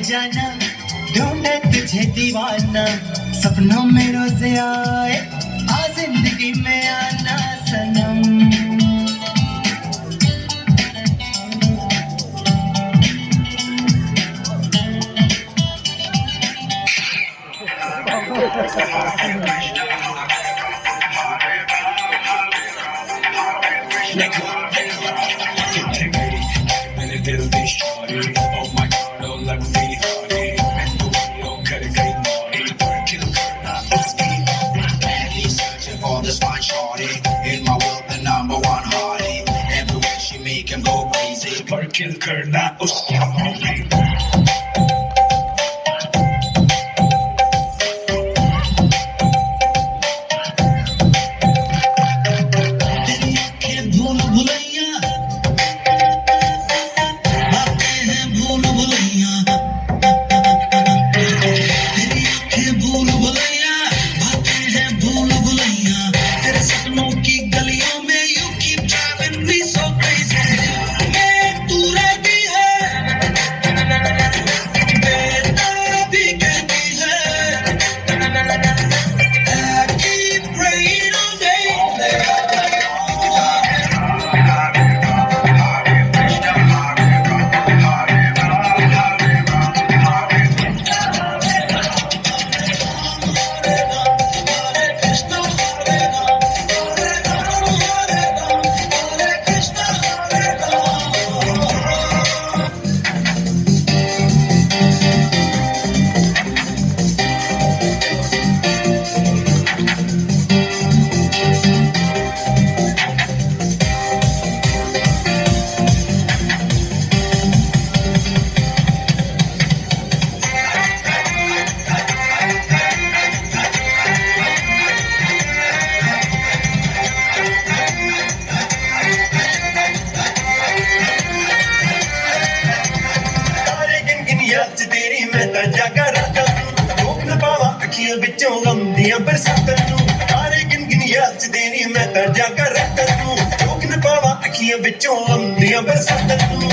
जाना ढूंढे तुझे दीवाना सपनों में रोज आए आ जिंदगी में आना सनम दिल दी Shauri oh my god oh लग मेरी हौरी मैं तो कर गई मौरी working करना उसकी badly searching for this fine shorty in my world the number one hottie everywhere she make him go crazy working करना उसकी हौरी ਵਿੱਚੋਂ ਲੰਦੀਆਂ ਬਰਸਾਤਾਂ ਨੂੰ ਤਾਰੇ ਗਿਣ ਯਾਦ ਚ ਦੇਣੀ ਮੈਂ ਤਾਂ ਜਾਗਾ ਰਾਤਾਂ ਨੂੰ ਰੋਕ ਨਾ ਪਾਵਾਂ ਅੱਖੀਆਂ ਵਿੱਚੋਂ ਲੰਦੀਆਂ ਬਰਸਾਤਾਂ ਨੂੰ